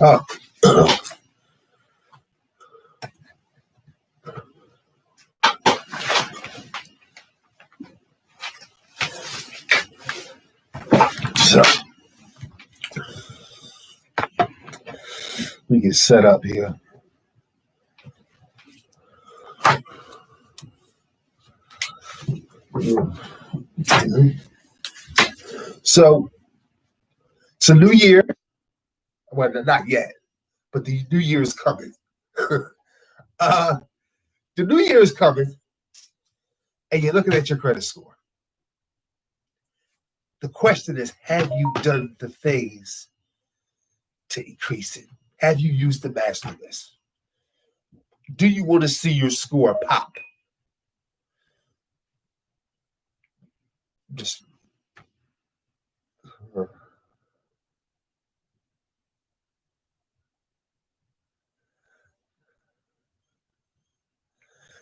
Oh, so we get set up here. So it's a new year. Well, not yet, but the new year is coming. The new year is coming, and you're looking at your credit score. The question is, have you done the things to increase it? Have you used the master list? Do you want to see your score pop? Just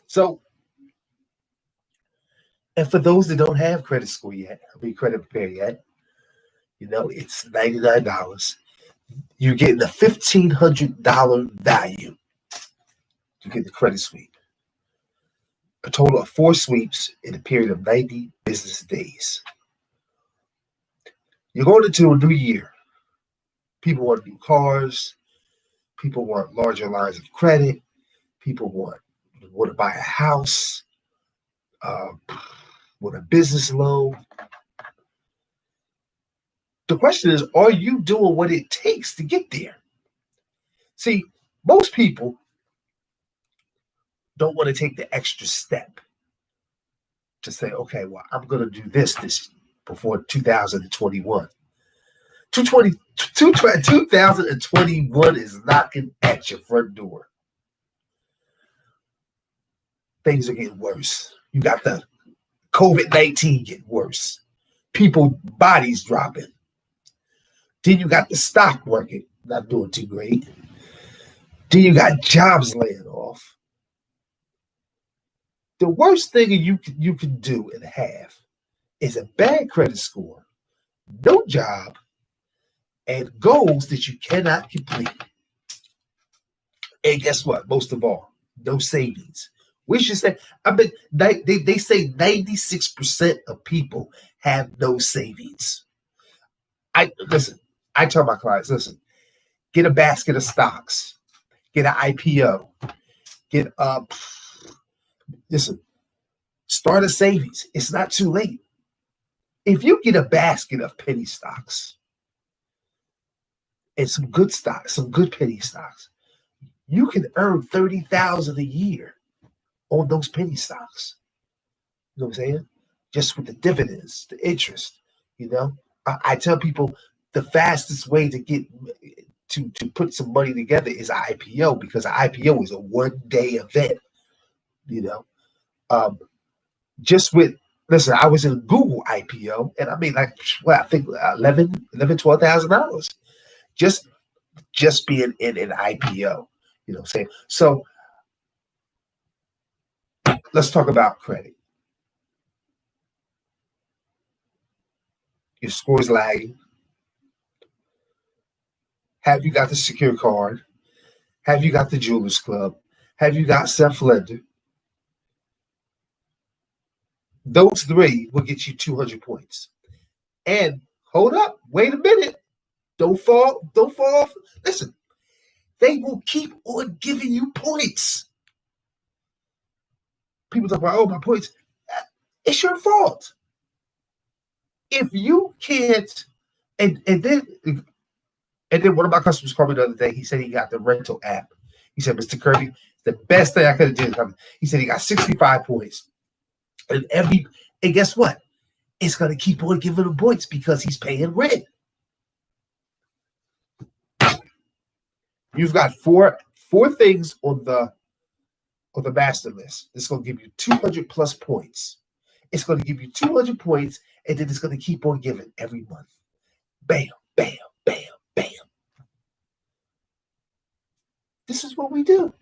so, and for those that don't have credit score yet, credit repair yet, it's $99. You're getting a $1,500 value. You get the credit sweep. A total of 4 sweeps in a period of 90 business days. You're going into a new year. People want new cars. People want larger lines of credit. People want to buy a house, want a business loan. The question is, are you doing what it takes to get there? See, most people don't want to take the extra step to say, okay, well, I'm going to do this before 2021. 2021 is knocking at your front door. Things are getting worse. You got the COVID-19 getting worse. People, bodies dropping. Then you got the stock market not doing too great. Then you got jobs laying off. The worst thing you can do and have is a bad credit score, no job, and goals that you cannot complete. And guess what? Most of all, no savings. We should say, they say 96% of people have no savings. I tell my clients, listen, get a basket of stocks, get an IPO, start a savings. It's not too late. If you get a basket of penny stocks and some good stocks, some good penny stocks, you can earn $30,000 a year on those penny stocks. You know what I'm saying? Just with the dividends, the interest. I tell people the fastest way to get to put some money together is IPO, because an IPO is a one-day event. Just with, listen, I was in Google IPO and I made I think $12,000 just being in an IPO. You know what I'm saying? So let's talk about credit. Your score's lagging. Have you got the secure card? Have you got the Jewelers Club? Have you got Self-Lender? Those 3 will get you 200 points. And hold up, wait a minute. Don't fall off. Listen, they will keep on giving you points. People talk about, my points. It's your fault. If you can't, and then one of my customers called me the other day. He said he got the rental app. He said, Mr. Kirby, the best thing I could have done. He said he got 65 points. And guess what? It's going to keep on giving him points because he's paying rent. You've got four things on the master list. It's going to give you 200 plus points. It's going to give you 200 points, and then it's going to keep on giving every month. Bam, bam, bam, bam. This is what we do.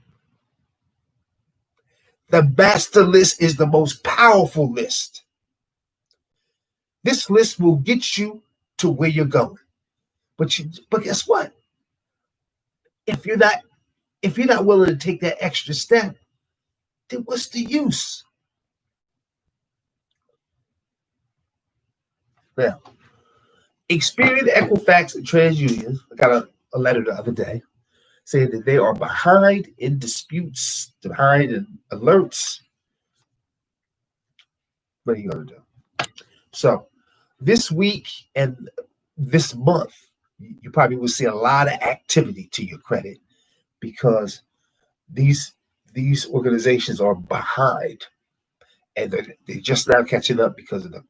The master list is the most powerful list. This list will get you to where you're going. But guess what? If you're not willing to take that extra step, then what's the use? Now, Experian, Equifax, and TransUnion, I got a letter the other day saying that they are behind in disputes, behind in alerts. What are you going to do? So this week and this month, you probably will see a lot of activity to your credit because these organizations are behind, and they're just now catching up because of the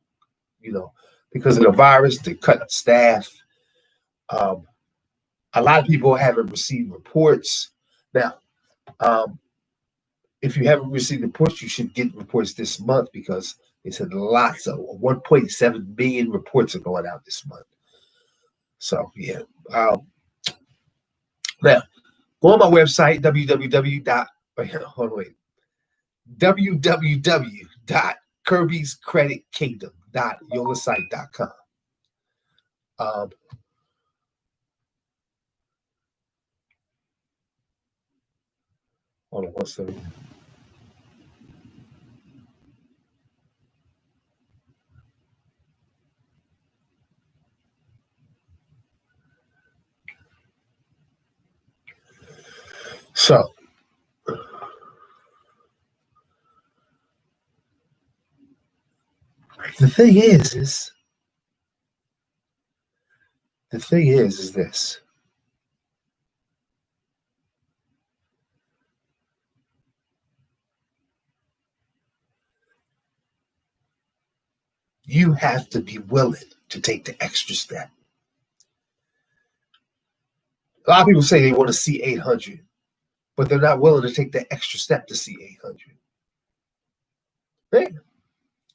virus. They cut staff. A lot of people haven't received reports. Now, if you haven't received reports, you should get reports this month because they said lots of 1.7 million reports are going out this month. So, yeah. Now, go on my website, www.kirbyscreditkingdom.yolasite.com. Hold on one second. So, the thing is this. You have to be willing to take the extra step. A lot of people say they want to see 800, but they're not willing to take the extra step to see 800. Right?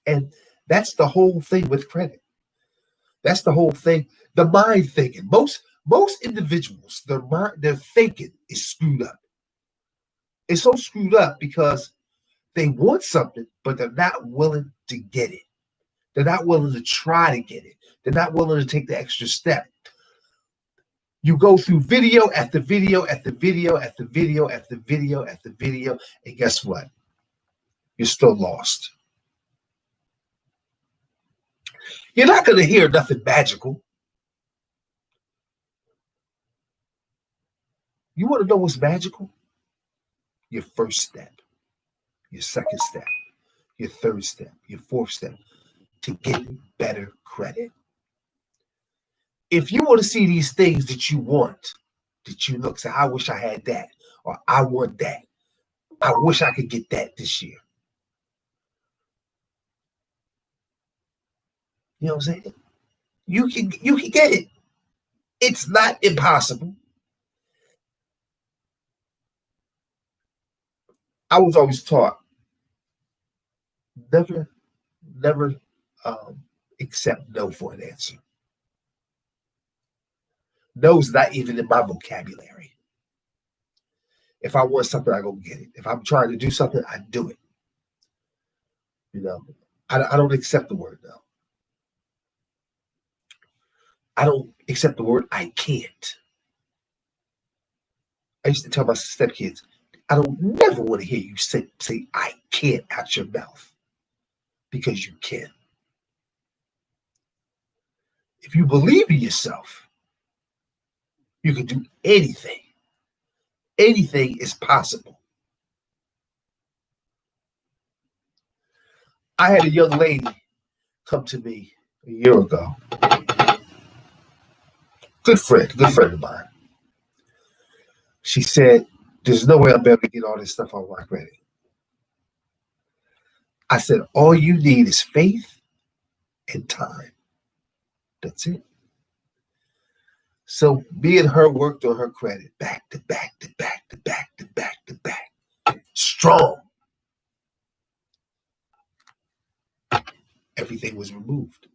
And that's the whole thing with credit. That's the whole thing. The mind thinking. Most individuals, their thinking is screwed up. It's so screwed up because they want something, but they're not willing to get it. They're not willing to try to get it. They're not willing to take the extra step. You go through video after video after video after video after video after video, and guess what? You're still lost. You're not going to hear nothing magical. You want to know what's magical? Your first step, your second step, your third step, your fourth step to get better credit. If you want to see these things that you want, that you look, say, I wish I had that, or I want that. I wish I could get that this year. You know what I'm saying? You can get it. It's not impossible. I was always taught never accept no for an answer. No's not even in my vocabulary. If I want something, I go get it. If I'm trying to do something, I do it. I don't accept the word no. I don't accept the word I can't. I used to tell my stepkids, I don't never want to hear you say I can't out your mouth, because you can. If you believe in yourself, you can do anything. Anything is possible. I had a young lady come to me a year ago. Good friend of mine. She said, there's no way I'll be able to get all this stuff on my credit. I said, all you need is faith and time. That's it. So me and her worked on her credit back to back to back to back to back to back. Strong. Everything was removed.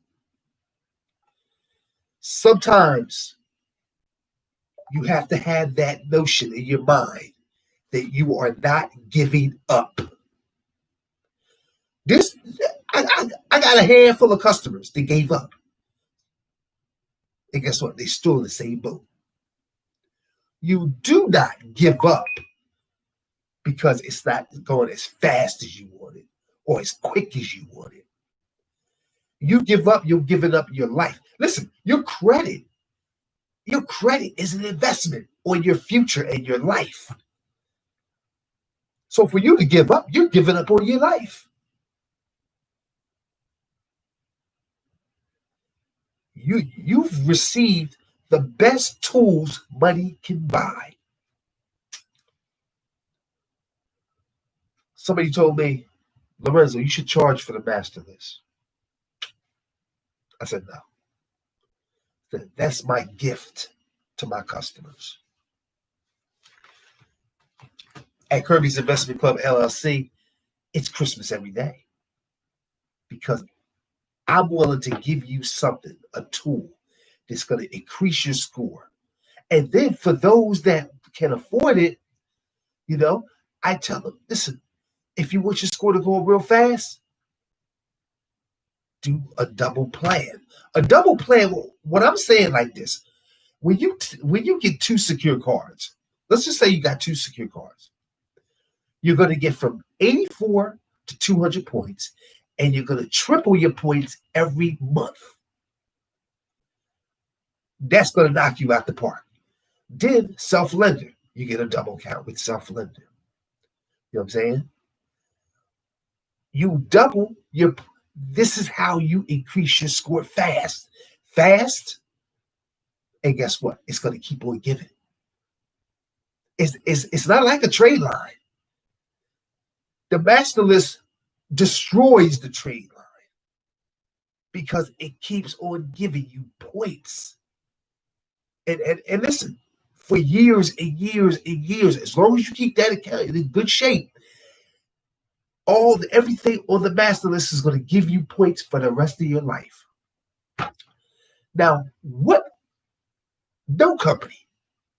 Sometimes you have to have that notion in your mind that you are not giving up. This I got a handful of customers that gave up. And guess what? They still in the same boat. You do not give up because it's not going as fast as you want it or as quick as you want it. You give up, you're giving up your life. Listen, your credit is an investment on your future and your life. So for you to give up, you're giving up on your life. You've received the best tools money can buy. Somebody told me, Lorenzo, you should charge for the master list. I said, no. That's my gift to my customers. At Kirby's Investment Club, LLC, it's Christmas every day because I'm willing to give you something, a tool that's going to increase your score. And then for those that can afford it, I tell them, listen, if you want your score to go real fast, do a double plan. A double plan, what I'm saying like this, when you get two secure cards, let's just say you got two secure cards, you're going to get from 84 to 200 points, and you're going to triple your points every month. That's going to knock you out the park. Then self-lender, you get a double count with self-lender. You know what I'm saying? You double your. This is how you increase your score fast. And guess what? It's going to keep on giving. It's not like a trade line. The master list destroys the trade line because it keeps on giving you points. And listen, for years and years and years, as long as you keep that account in good shape, everything on the master list is going to give you points for the rest of your life. Now, no company,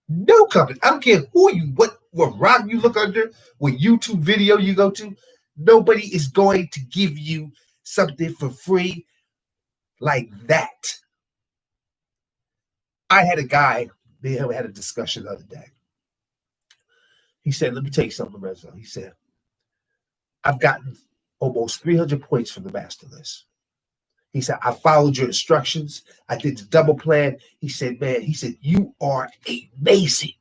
I don't care what rock you look under, what YouTube video you go to, nobody is going to give you something for free like that. I had a guy, we had a discussion the other day. He said, let me tell you something, Lorenzo. He said, I've gotten almost 300 points from the master list. He said, I followed your instructions. I did the double plan. He said, you are amazing.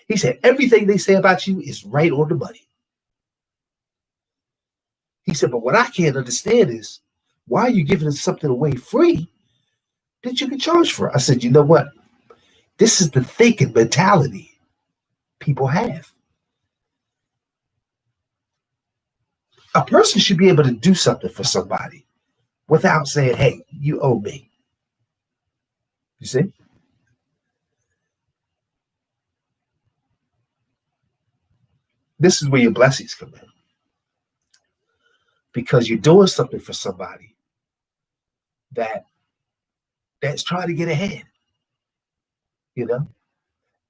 He said, everything they say about you is right on the money. He said, but what I can't understand is, why are you giving us something away free that you can charge for? I said, you know what? This is the thinking mentality people have. A person should be able to do something for somebody without saying, hey, you owe me. You see? This is where your blessings come in. Because you're doing something for somebody that's trying to get ahead. And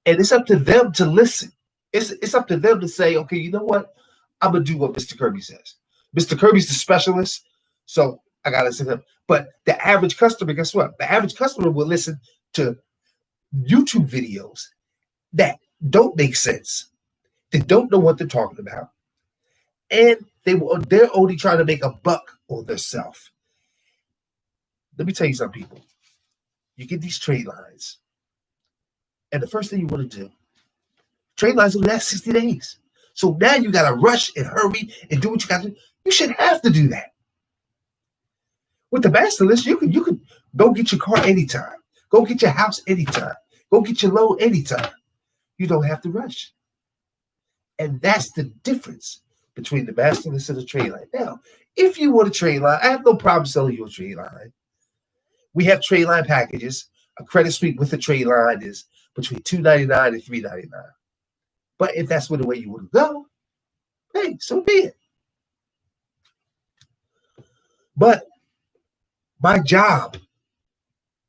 it's up to them to listen. It's up to them to say, okay, you know what? I'm going to do what Mr. Kirby says. Mr. Kirby's the specialist, so I got to listen to him. But the average customer, guess what? The average customer will listen to YouTube videos that don't make sense. They don't know what they're talking about. And they're only trying to make a buck on themselves. Let me tell you something, people. You get these trade lines. And the first thing you want to do, trade lines will last 60 days. So now you got to rush and hurry and do what you got to do. You shouldn't have to do that. With the master list, you can go get your car anytime. Go get your house anytime. Go get your loan anytime. You don't have to rush. And that's the difference between the master list and the trade line. Now, if you want a trade line, I have no problem selling you a trade line. We have trade line packages. A credit sweep with a trade line is between $299 and $399. But if that's the way you want to go, hey, so be it. But my job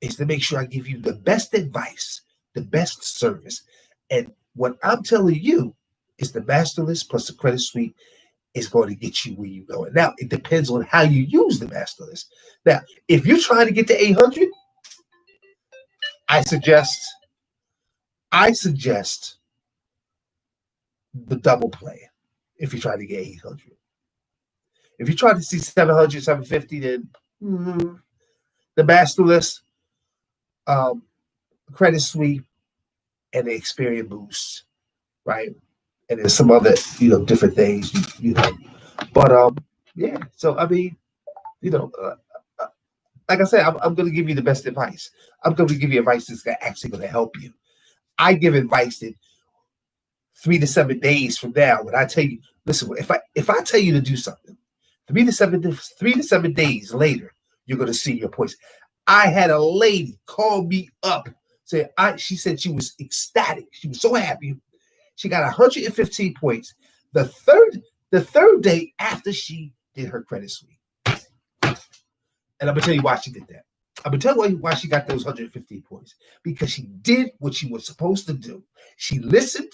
is to make sure I give you the best advice, the best service. And what I'm telling you is the master list plus the credit suite is going to get you where you're going. Now, it depends on how you use the master list. Now, if you're trying to get to 800, I suggest the double play if you're trying to get 800. If you try to see 700, 750, then the master list, credit sweep, and the Experian boost, right? And there's some other, different things, But yeah. So I mean, like I said, I'm going to give you the best advice. I'm going to give you advice that's actually going to help you. I give advice that 3 to 7 days from now, when I tell you, listen, if I tell you to do something, 3 to 7 days later, you're going to see your points. I had a lady call me up. She said she was ecstatic. She was so happy. She got 115 points the third day after she did her credit sweep. And I'm going to tell you why she did that. I'm going to tell you why she got those 115 points. Because she did what she was supposed to do. She listened.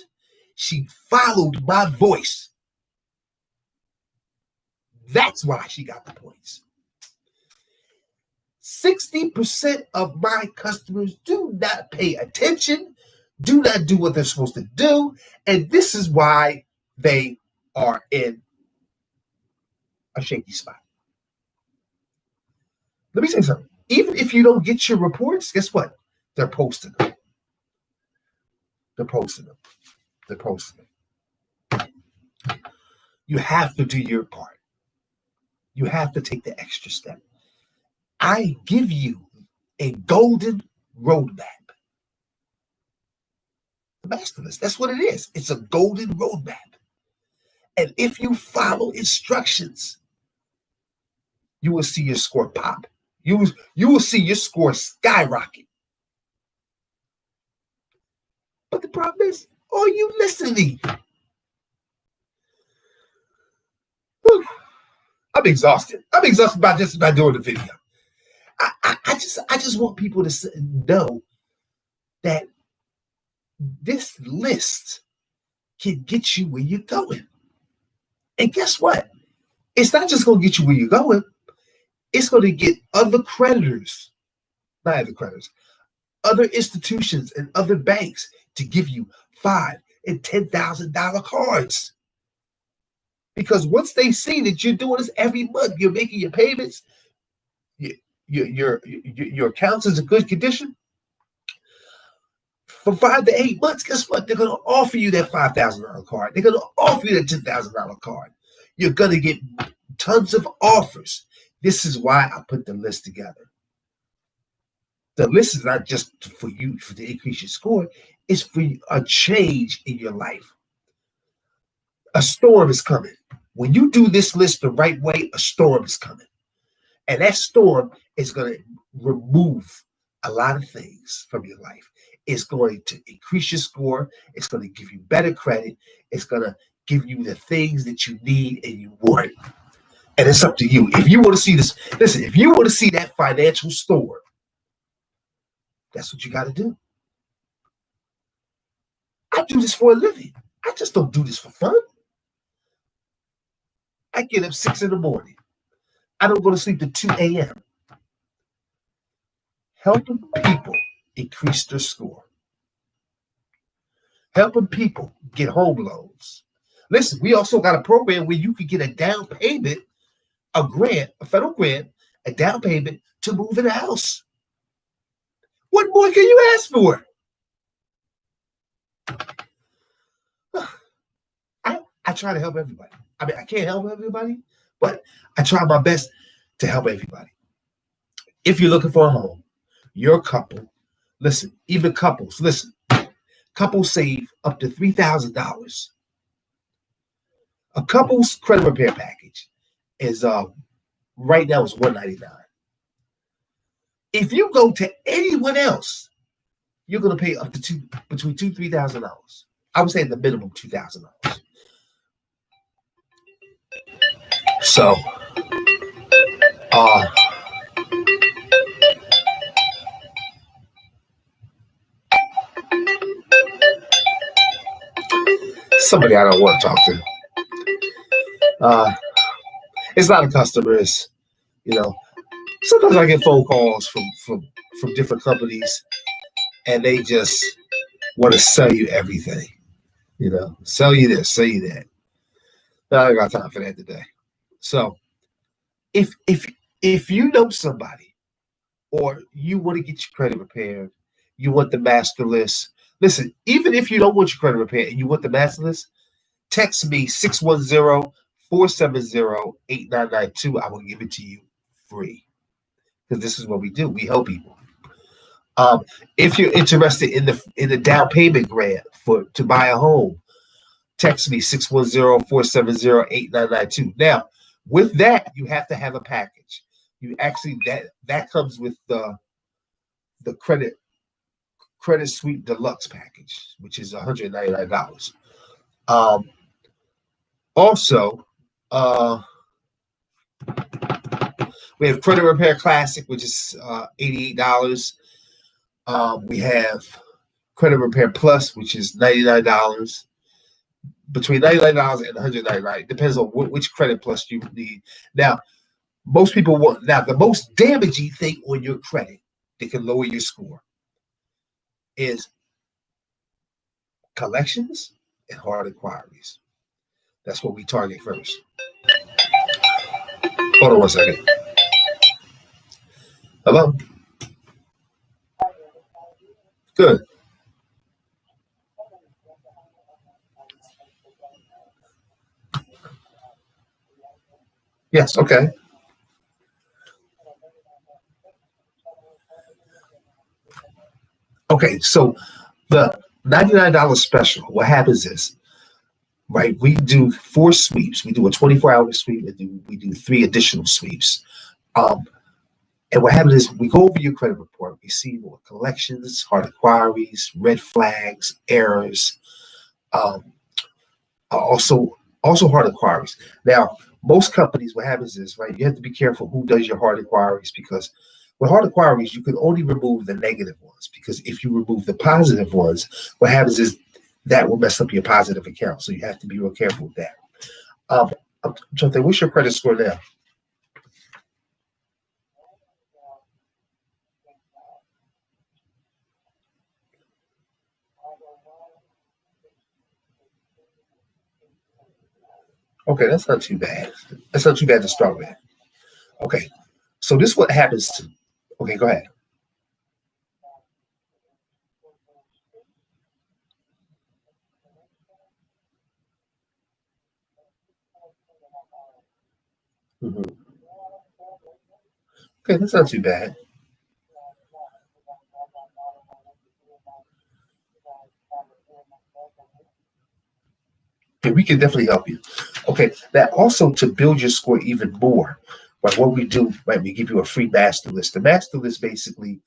She followed my voice. That's why she got the points. 60% of my customers do not pay attention, do not do what they're supposed to do, and this is why they are in a shaky spot. Let me say something. Even if you don't get your reports, guess what? They're posting them. They're posting them. They're posting them. You have to do your part. You have to take the extra step. I give you a golden roadmap. The master list, that's what it is. It's a golden roadmap. And if you follow instructions, you will see your score pop. You will see your score skyrocket. But the problem is, are you listening? Whew. I'm exhausted. I'm exhausted by doing the video. I just want people to know that this list can get you where you're going. And guess what? It's not just going to get you where you're going. It's going to get other creditors, other institutions and other banks to give you $5,000 and $10,000 cards. Because once they see that you're doing this every month, you're making your payments, your accounts is in good condition, for 5 to 8 months, guess what? They're going to offer you that $5,000 card. They're going to offer you that $10,000 card. You're going to get tons of offers. This is why I put the list together. The list is not just for you to increase your score. It's for a change in your life. A storm is coming. When you do this list the right way, a storm is coming. And that storm is going to remove a lot of things from your life. It's going to increase your score. It's going to give you better credit. It's going to give you the things that you need and you want. And it's up to you. If you want to see this, listen, if you want to see that financial storm, that's what you got to do. I do this for a living. I just don't do this for fun. I get up 6 in the morning. I don't go to sleep till 2 a.m. Helping people increase their score. Helping people get home loans. Listen, we also got a program where you can get a down payment, a grant, a federal grant, a down payment to move in a house. What more can you ask for? I try to help everybody. I mean, I can't help everybody, but I try my best to help everybody. If you're looking for a home, you're a couple, listen, even couples, listen, couples save up to $3,000. A couple's credit repair package is right now is $199. If you go to anyone else, you're going to pay up to between $2,000 and $3,000. I would say the minimum $2,000. So, somebody I don't want to talk to. Uh, it's not a customer. It's, you know, sometimes I get phone calls from different companies, and they just want to sell you everything. Sell you this, sell you that. No, I ain't got time for that today. So if you know somebody, or you want to get your credit repaired, you want the master list. Listen, even if you don't want your credit repaired and you want the master list, text me 610-470-8992. I will give it to you free, because this is what we do. We help people. Um, if you're interested in the down payment grant to buy a home, text me 610-470-8992. Now, with that, you have to have a package. You actually that comes with the credit suite deluxe package, which is $199. Um, also, we have credit repair classic, which is $88. We have credit repair plus, which is $99. Between $99 and $199, depends on which credit plus you need. Now, most people want. Now, the most damaging thing on your credit that can lower your score is collections and hard inquiries. That's what we target first. Hold on one second. Hello? Good. Yes, okay. Okay, so the $99 special, what happens is, right, we do 4 sweeps. We do a 24-hour sweep, and we do 3 additional sweeps. Um, and what happens is, we go over your credit report. We see more collections, hard inquiries, red flags, errors, um, also hard inquiries. Now, most companies, what happens is, right, you have to be careful who does your hard inquiries, because with hard inquiries, you can only remove the negative ones, because if you remove the positive ones, what happens is that will mess up your positive account. So you have to be real careful with that. I'm trying to think, what's your credit score now? Okay, that's not too bad. That's not too bad to start with. Okay, so this is what happens to. Okay, go ahead. Mhm. Okay, that's not too bad. Okay, we can definitely help you. Okay, that also, to build your score even more, like what we do, right? We give you a free master list. The master list basically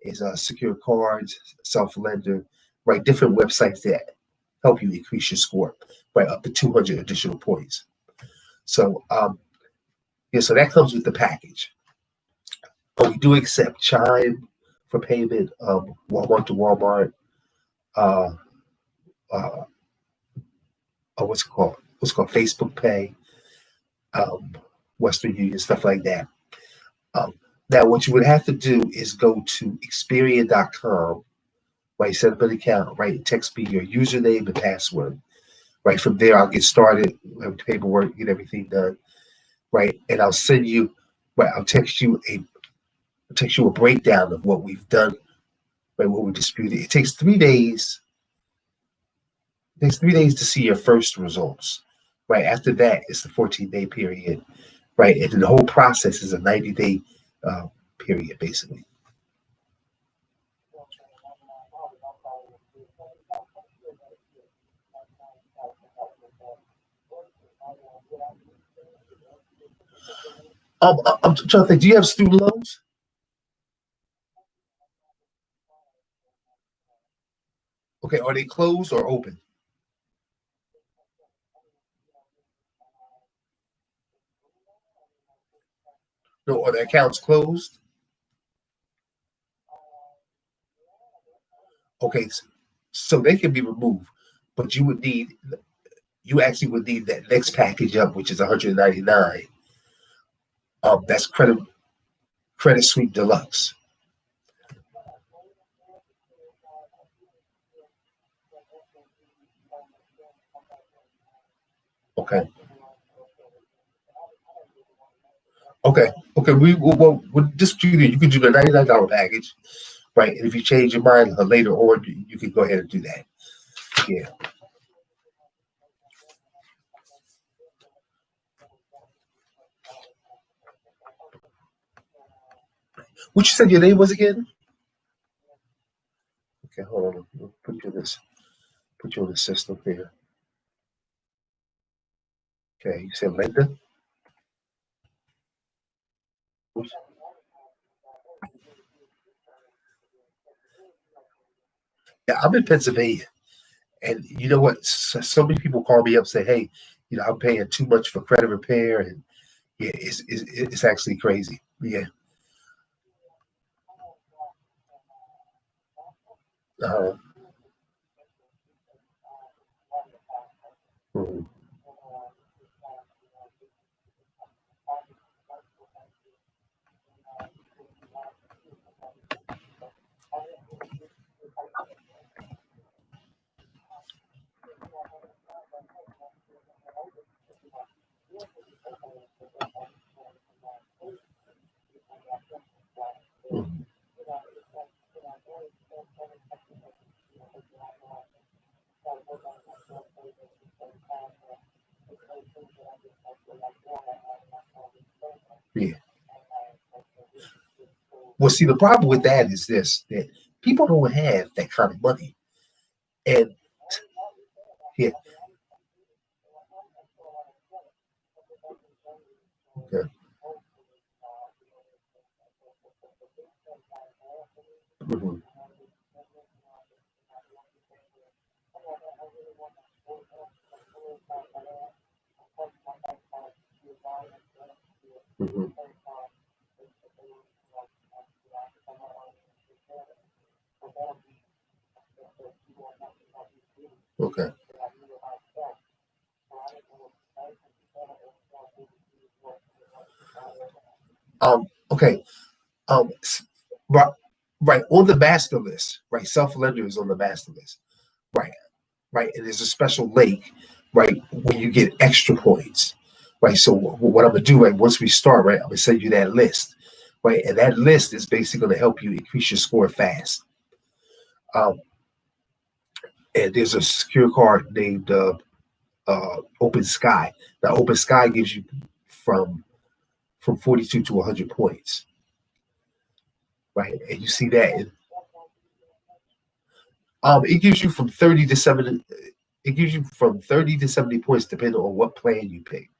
is secure cards, self lender, right? Different websites that help you increase your score, right? Up to 200 additional points. So, yeah, so that comes with the package. But we do accept Chime for payment, Walmart to Walmart, uh, uh, what's it called Facebook Pay, um, Western Union, stuff like that. Um, Now, what you would have to do is go to Experian.com, right? Set up an account, right? Text me your username and password. Right from there, I'll get started with the paperwork, get everything done, right? And I'll send you, right? I'll text you a breakdown of what we've done, right? What we disputed. It takes 3 days. It takes 3 days to see your first results, right? After that, it's the 14-day period, right? And then the whole process is a 90-day period, basically. I'm trying to think. Do you have student loans? Okay, are they closed or open? No, are the accounts closed? Okay, so they can be removed, but you would need you actually would need that next package up, which is 199. That's Credit Suite Deluxe. Okay. Okay. Okay. We'll just do you can do the $99 package, right? And if you change your mind later on, you can go ahead and do that. Yeah. What you said your name was again? Okay, hold on. We'll put you on the system here. Okay, you said Linda? Yeah, I'm in Pennsylvania. And you know what? So many people call me up and say, hey, I'm paying too much for credit repair. And yeah, it's actually crazy. Yeah. Uh, mhm, mhm, yeah. Well, see, the problem with that is this that people don't have that kind of money. And yeah, okay. Mhm, mhm, okay. Okay. Right, right on the master list, right? Self lender is on the master list, right? Right, and there's a special link, right, where you get extra points, right? So what I'm gonna do, right, once we start, right, I'm gonna send you that list, right, and that list is basically gonna help you increase your score fast. Um, and there's a secure card named Open Sky. Now, Open Sky gives you from 42 to 100 points, right? And you see that, it gives you from 30 to 70. It gives you from 30 to 70 points depending on what plan you pick.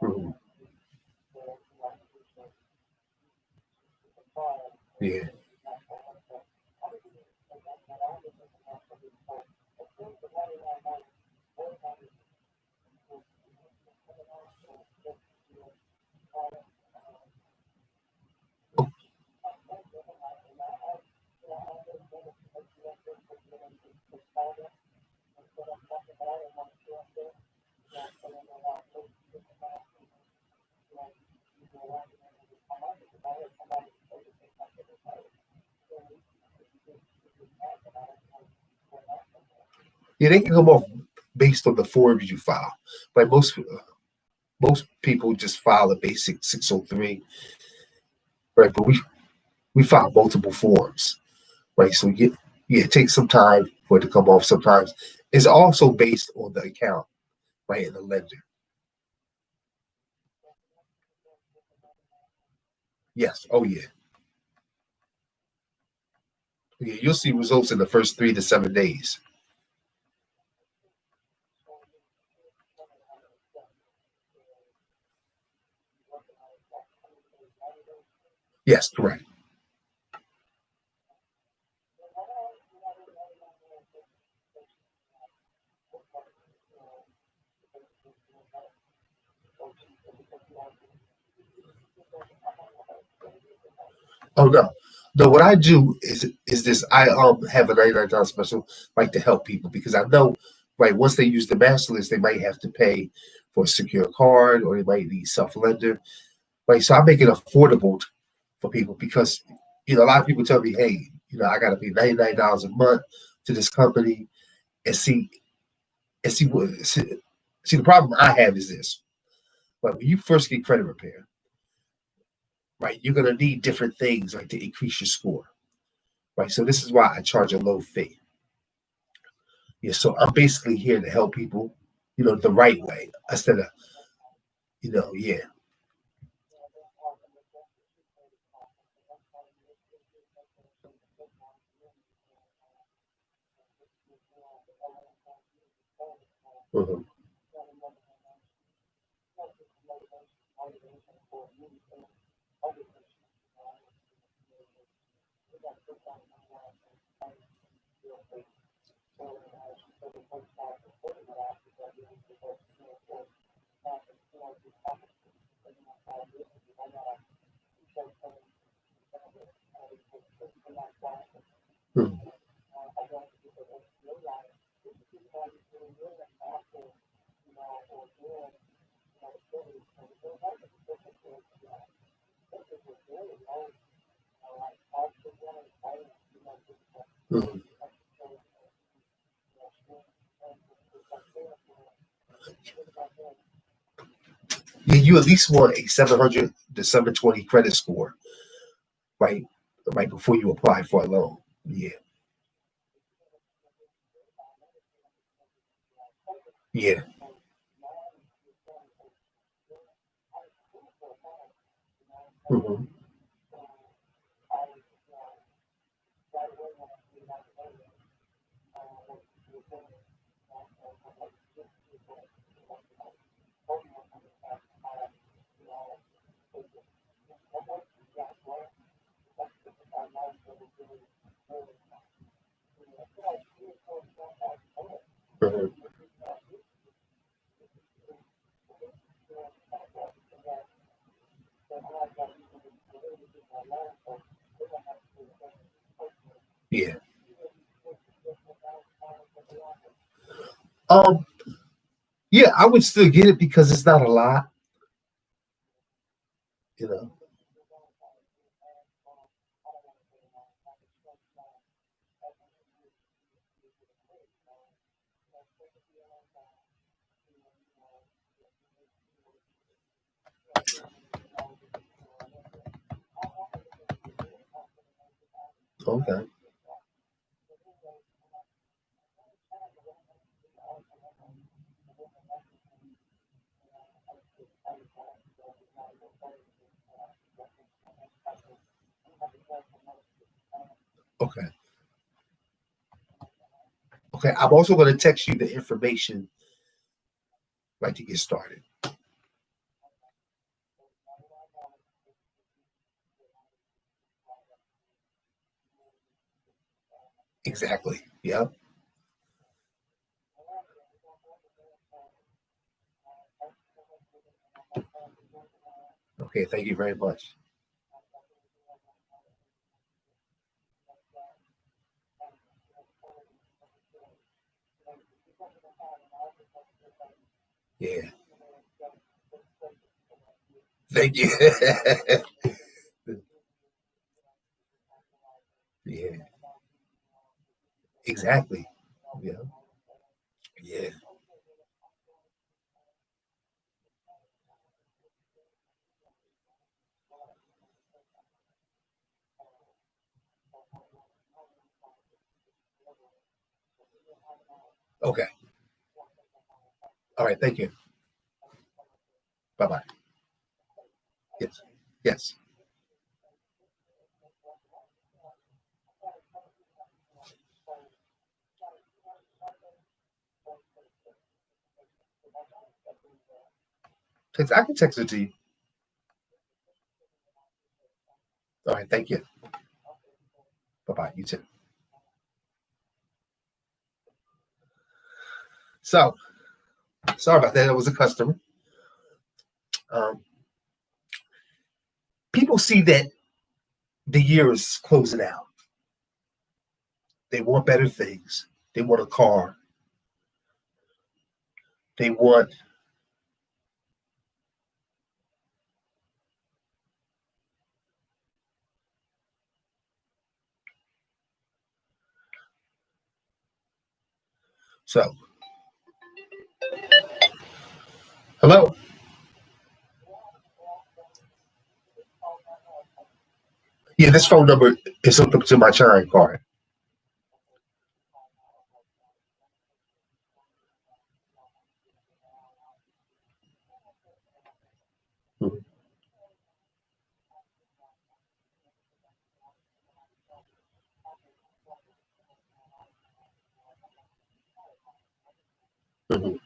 Mhm. Yeah. Yeah, they can come off based on the forms you file. Like most people just file a basic 603, right? But we file multiple forms, right? So yeah, it takes some time for it to come off sometimes. It's also based on the account, right, and the lender. Yes. Oh yeah. Yeah, you'll see results in the first 3 to 7 days. Yes, correct. Oh no. No, what I do is this. I have a $99 special, like, to help people, because I know, right, once they use the master list, they might have to pay for a secure card, or they might need self lender. Right. So I make it affordable for people, because a lot of people tell me, hey, I gotta pay $99 a month to this company, and see the problem I have is this. But when you first get credit repair, right, you're gonna need different things, like, to increase your score. Right. So this is why I charge a low fee. Yeah. So I'm basically here to help people, the right way, instead of, yeah. Mhm. Mhm. Mhm. Yeah, you at least want a 700 to 720 credit score, right? Right before you apply for a loan. Yeah. Yeah. Mhm. Mhm. Yeah. Um. Yeah, I would still get it because it's not a lot. You know. Okay. Okay. Okay. I'm also going to text you the information, right, to get started. Exactly. Yeah. Okay. Thank you very much. Yeah. Thank you. Yeah. Exactly. Yeah. Yeah. Okay. All right. Thank you. Bye bye. Yes. Yes. I can text it to you. All right. Thank you. Bye bye. You too. So sorry about that. It was a customer. Um, People see that the year is closing out. They want better things. They want a car. They want so. Hello. Yeah, this phone number is hooked up to my Chime card. Mhm. Mhm.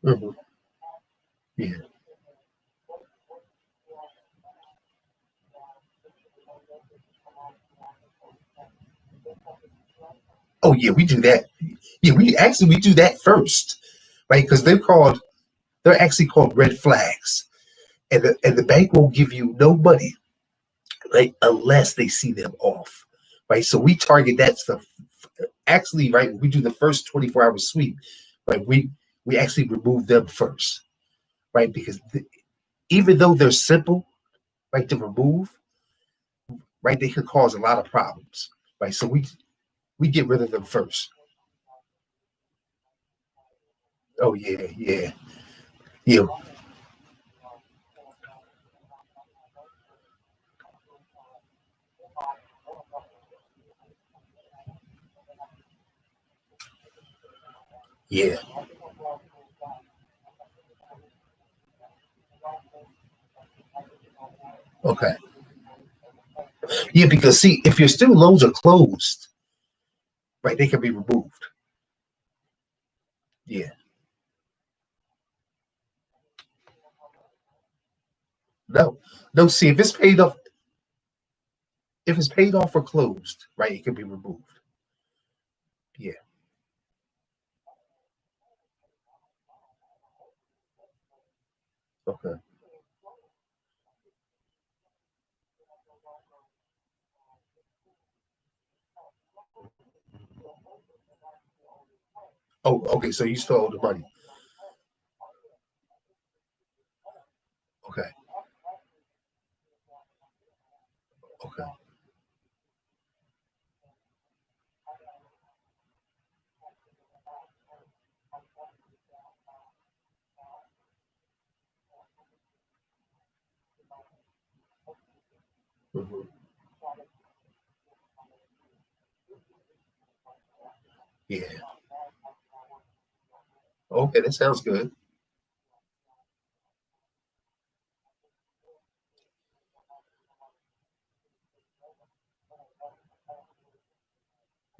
Mhm. Yeah. Oh yeah, we do that. Yeah, we do that first, right? Because they're actually called red flags, and the bank won't give you no money, right, unless they see them off, right? So we target that stuff. Actually, right, we do the first 24-hour sweep, right? We actually remove them first, right? Because even though they're simple, right, to remove, right, they could cause a lot of problems, right? So we get rid of them first. Oh yeah, yeah, yeah, yeah. Okay. Yeah, because see, if your student loans are closed, right, they can be removed. Yeah. No, no. See, if it's paid off or closed, right, it can be removed. Yeah. Okay. Oh, okay. So you still owe the money. Okay. Okay. Hmm. Yeah. Okay, that sounds good.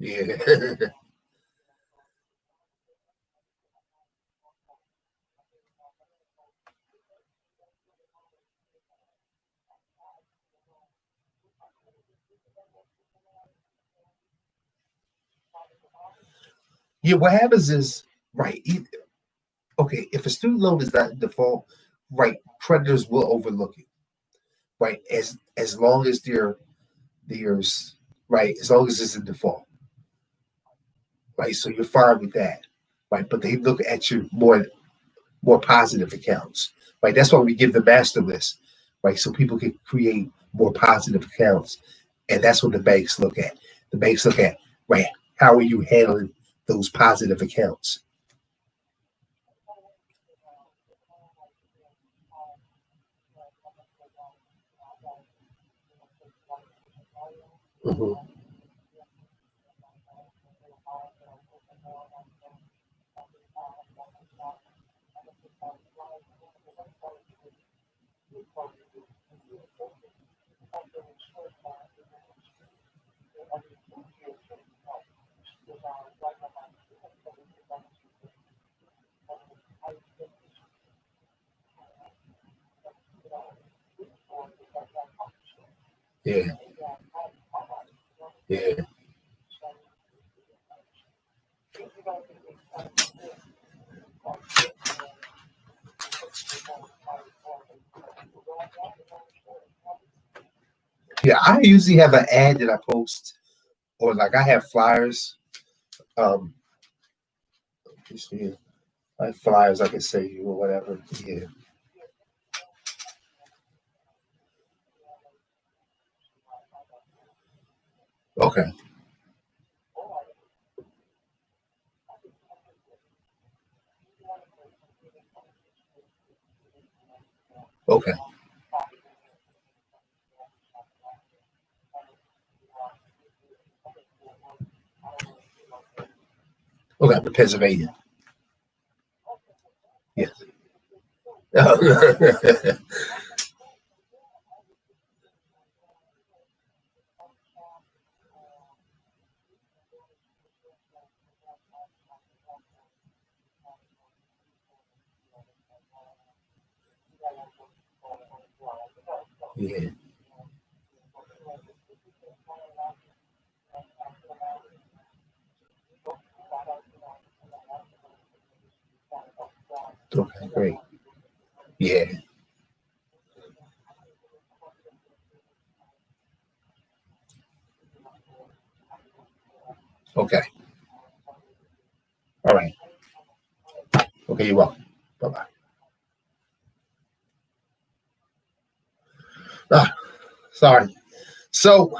Yeah. Yeah. What happens is right. Okay, if a student loan is not in default, right, creditors will overlook it. Right, as long as there's right, as long as it's in default. Right, so you're fine with that. Right, but they look at your more positive accounts. Right, that's why we give the master list. Right, so people can create more positive accounts, and that's what the banks look at. The banks look at right, how are you handling those positive accounts? Mhm. Yeah, yeah, yeah. I usually have an ad that I post, or like I have flyers. Um, just, yeah, like flyers I can send you or whatever. Yeah. Okay. Okay. Okay. The Pennsylvania. Yes. Yeah. Okay. Great. Yeah. Okay. All right. Okay. You're welcome. Bye bye. Ah, sorry. So,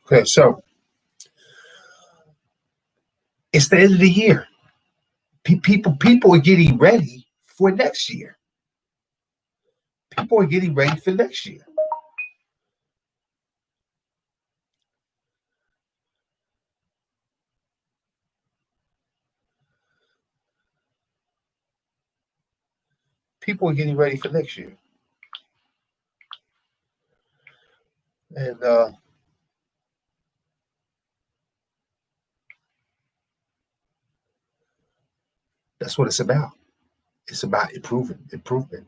okay. So it's the end of the year. People are getting ready for next year. People are getting ready for next year. People are getting ready for next year, and that's what it's about. It's about improvement.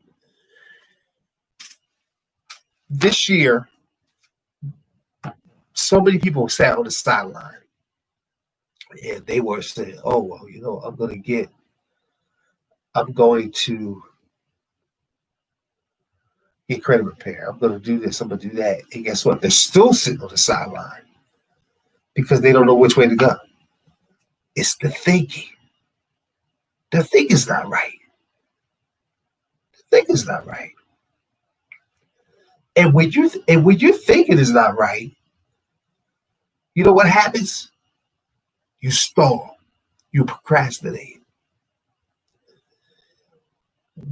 This year, so many people sat on the sideline and they were saying, "Oh well, I'm going to get credit repair. I'm going to do this. I'm going to do that." And guess what? They're still sitting on the sideline because they don't know which way to go. It's the thinking. The thinking's not right. The thinking's not right. And when you're thinking is not right, you know what happens? You stall. You procrastinate.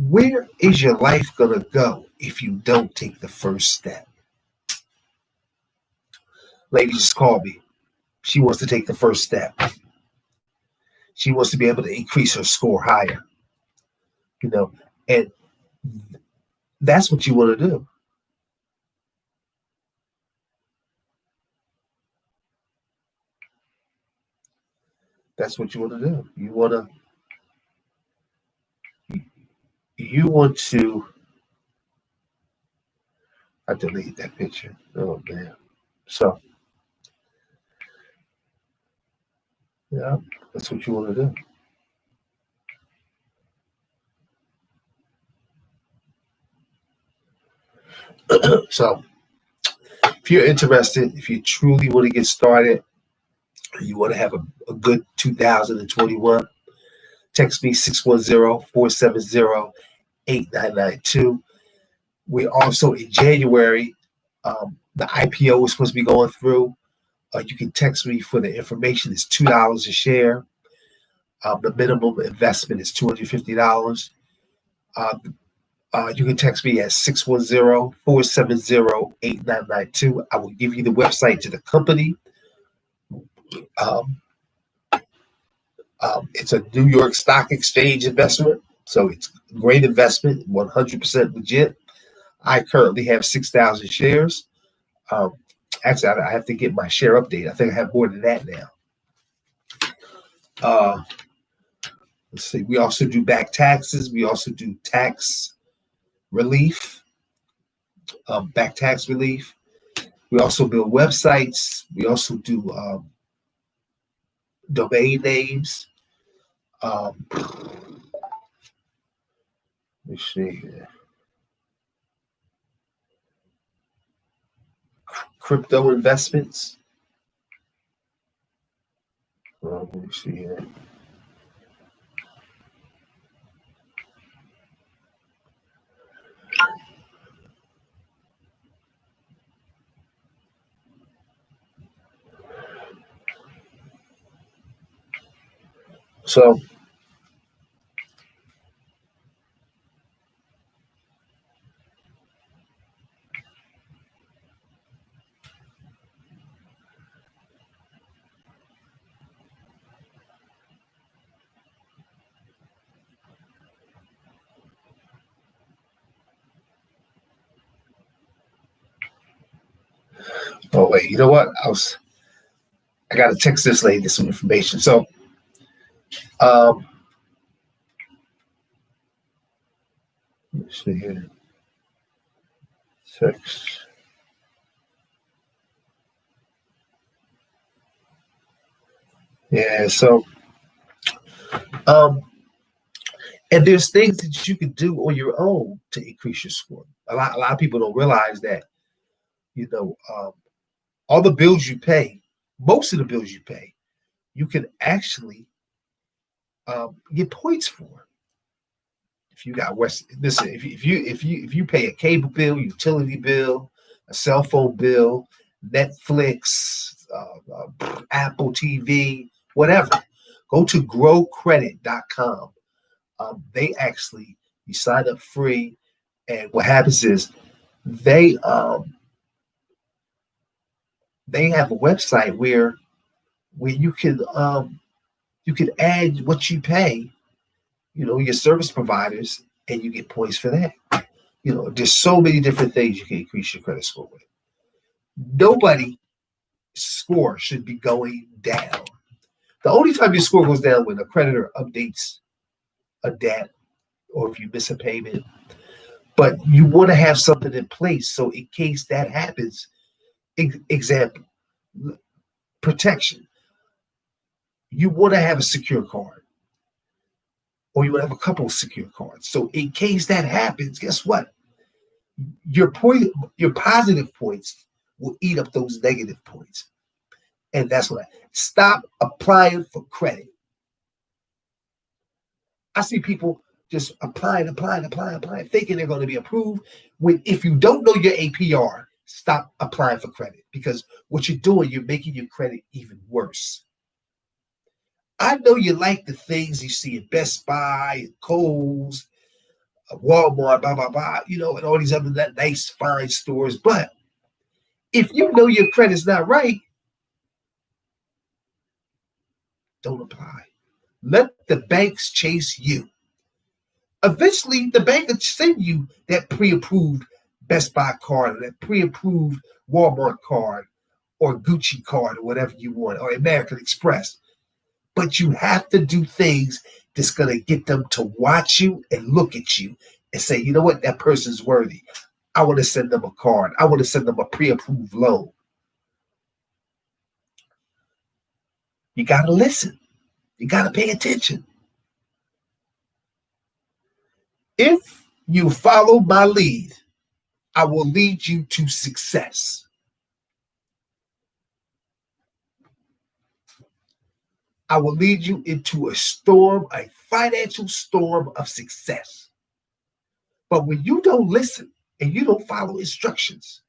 Where is your life going to go if you don't take the first step? Lady just called me. She wants to take the first step. She wants to be able to increase her score higher. And that's what you want to do. That's what you want to do. You want to. I deleted that picture. Oh man. So yeah, that's what you want to do. So if you're interested, if you truly want to get started, you want to have a good 2021, text me 610-470-8992. We're also in January. The IPO is supposed to be going through. You can text me for the information. It's $2 a share. The minimum investment is $250. You can text me at 610-470-8992. I will give you the website to the company. It's a New York Stock Exchange investment, so it's a great investment, 100% legit. I currently have 6,000 shares. Actually, I have to get my share update. I think I have more than that now. Let's see. We also do back taxes. We also do tax relief, back tax relief. We also build websites. We also do domain names. Let me see here. Crypto investments. Let me see here. So oh wait, you know what? I got to text this lady some information. So let's see here. Text. Yeah, so and there's things that you can do on your own to increase your score. A lot of people don't realize that, all the bills you pay, most of the bills you pay, you can actually get points for. If you got listen, if you pay a cable bill, utility bill, a cell phone bill, Netflix, Apple TV, whatever, go to growcredit.com. You sign up free, and what happens is they have a website where you can add what you pay, your service providers, and you get points for that. There's so many different things you can increase your credit score with. Nobody's score should be going down. The only time your score goes down when a creditor updates a debt or if you miss a payment. But you want to have something in place so in case that happens, example, protection. You want to have a secure card. Or you would have a couple of secure cards. So in case that happens, guess what? Your positive points will eat up those negative points. And that's what stop applying for credit. I see people just applying, thinking they're going to be approved. If you don't know your APR, stop applying for credit, because what you're doing, you're making your credit even worse. I know you like the things you see at Best Buy, Kohl's, Walmart, blah, blah, blah, and all these other nice, fine stores. But if you know your credit's not right, don't apply. Let the banks chase you. Eventually, the bank will send you that pre-approved Best Buy card, or that pre-approved Walmart card, or Gucci card, or whatever you want, or American Express. But you have to do things that's going to get them to watch you and look at you and say, you know what, that person's worthy. I want to send them a card. I want to send them a pre-approved loan. You got to listen. You got to pay attention. If you follow my lead, I will lead you to success. I will lead you into a storm, a financial storm of success. But when you don't listen and you don't follow instructions,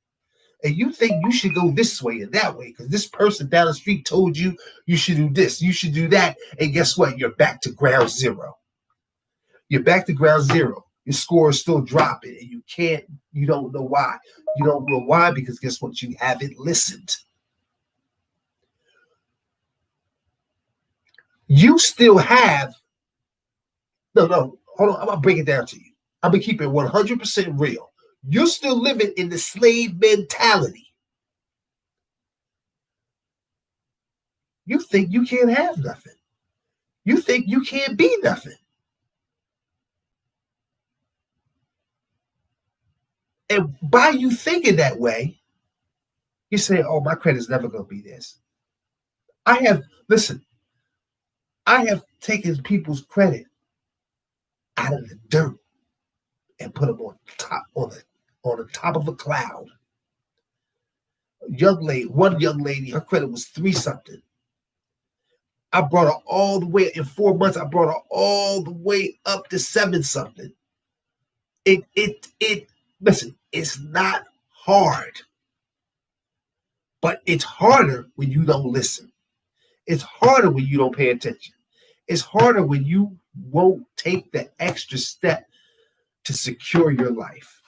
and you think you should go this way and that way because this person down the street told you you should do this, you should do that, and guess what? You're back to ground zero. You're back to ground zero. Your score is still dropping, and you don't know why. You don't know why because guess what? You haven't listened. You still have, hold on, I'm going to break it down to you. I'm going to keep it 100% real. You're still living in the slave mentality. You think you can't have nothing. You think you can't be nothing. And by you thinking that way, you say, oh, my credit's never going to be this. I have taken people's credit out of the dirt and put them on the top of a cloud. One young lady, her credit was 3-something. I brought her all the way in 4 months. I brought her all the way up to 7-something. Listen, it's not hard, but it's harder when you don't listen. It's harder when you don't pay attention. It's harder when you won't take the extra step to secure your life.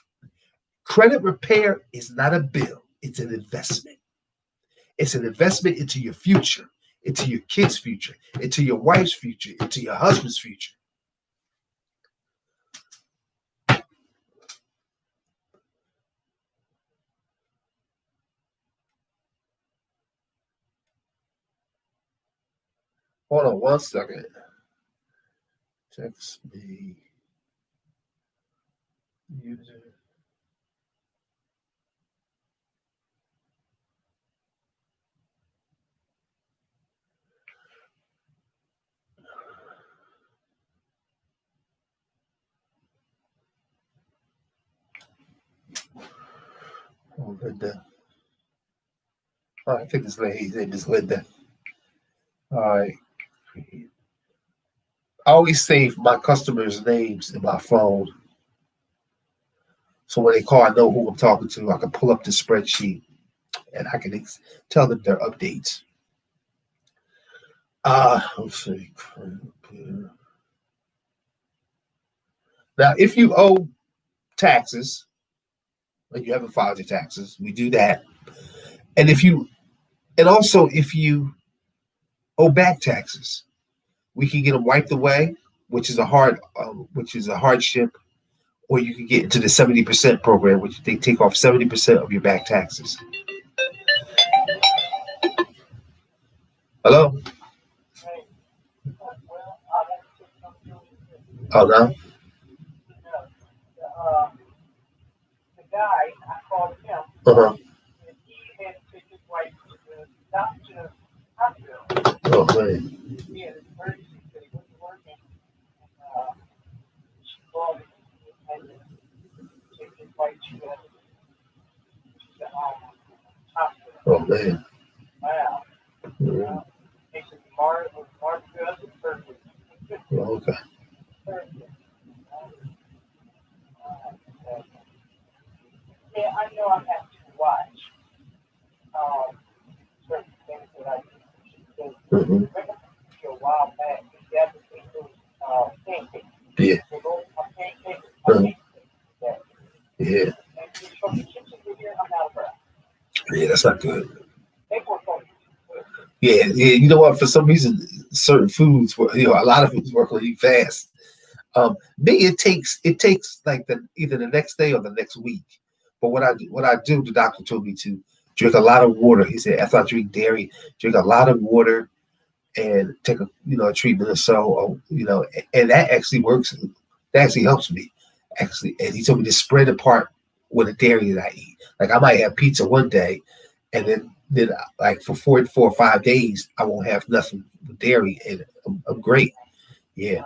Credit repair is not a bill. It's an investment. It's an investment into your future, into your kids' future, into your wife's future, into your husband's future. Hold on 1 second. Text me. User. Oh, Linda. Oh, I think this lady's name is Linda. All right. I always save my customers' names in my phone. So when they call, I know who I'm talking to. I can pull up the spreadsheet and I can tell them their updates. Let's see. Now, if you owe taxes, like you haven't filed your taxes, we do that. And if you owe back taxes, we can get them wiped away, which is a hardship, or you can get into the 70% program, which they take off 70% of your back taxes. Hello? Oh, no? The guy, I called him. Uh-huh. And he had to take his wife to the hospital. Oh, man. He had an emergency, but he wasn't working. And she called him and had to take his wife to the hospital. Oh, man. Wow. Yeah. He said, Mark does it perfect. Oh, okay. Perfect. Yeah, I know I have to watch certain things that I do. Mm-hmm. Show while back. He had to take those pancakes. Yeah. So those are pancakes. Yeah. And from the kitchen to here, I'm out of breath. Yeah, that's not good. They were focused. Yeah. You know what? For some reason, certain foods, a lot of foods work really fast. Me, it takes like either the next day or the next week. But what I do, the doctor told me to drink a lot of water. He said after I drink dairy, drink a lot of water and take a treatment or so, or, and that actually works. That actually helps me, actually. And he told me to spread apart with the dairy that I eat. Like I might have pizza one day, and then like for 4 or 5 days, I won't have nothing with dairy, and I'm great. Yeah.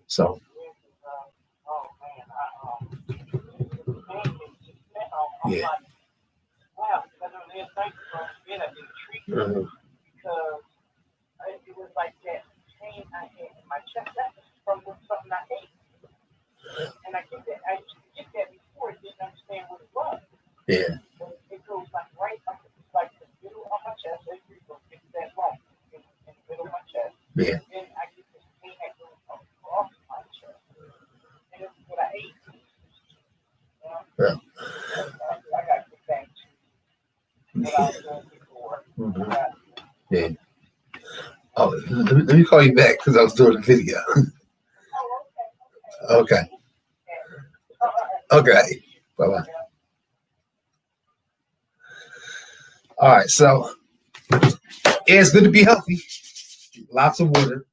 So. Yeah. Wow, because it was like that pain I had in my chest. That was from something I ate. And I used to get that before, didn't understand what it was. Yeah. It goes like right up, like the middle of my chest. Every get that right in the middle of my chest. Yeah. And then I get this pain that goes across my chest. And it's what I ate. Yeah. I got to get back to what I was doing before. Mm-hmm. Yeah. Oh, let me call you back because I was doing a video. Okay. Okay. Bye-bye. All right. So it's good to be healthy. Lots of water.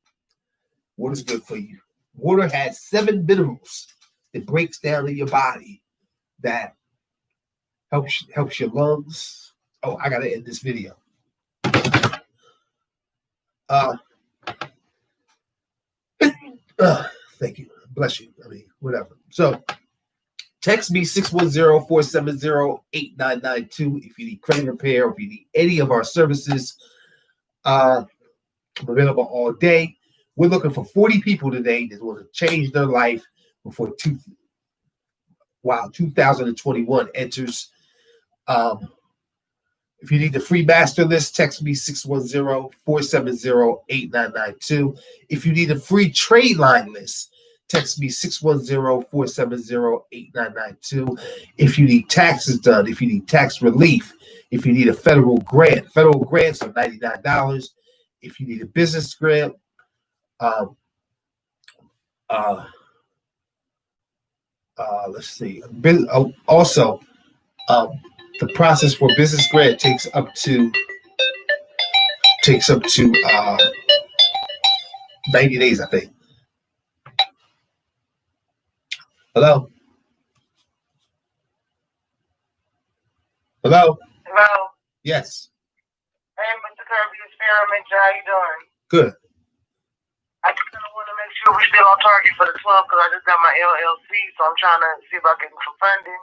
Water's good for you. Water has 7 minerals that breaks down in your body that helps your lungs. Oh, I gotta end this video. Thank you. Bless you. I mean, whatever. So text me 610-470-8992 if you need credit repair, or if you need any of our services. I'm available all day. We're looking for 40 people today that want to change their life before 2021 enters. If you need the free master list, text me 610-470-8992. If you need a free trade line list, text me 610-470-8992. If you need taxes done, if you need tax relief, if you need a federal grants are $99. If you need a business grant, let's see. Also, the process for business grant takes up to 90 days, I think. Hello? Hello? Hello. Yes. Hey, Mr. Kirby, Experiment, how you doing? Good. I just want to make sure we're still on target for the 12 because I just got my LLC, so I'm trying to see if I can get some funding.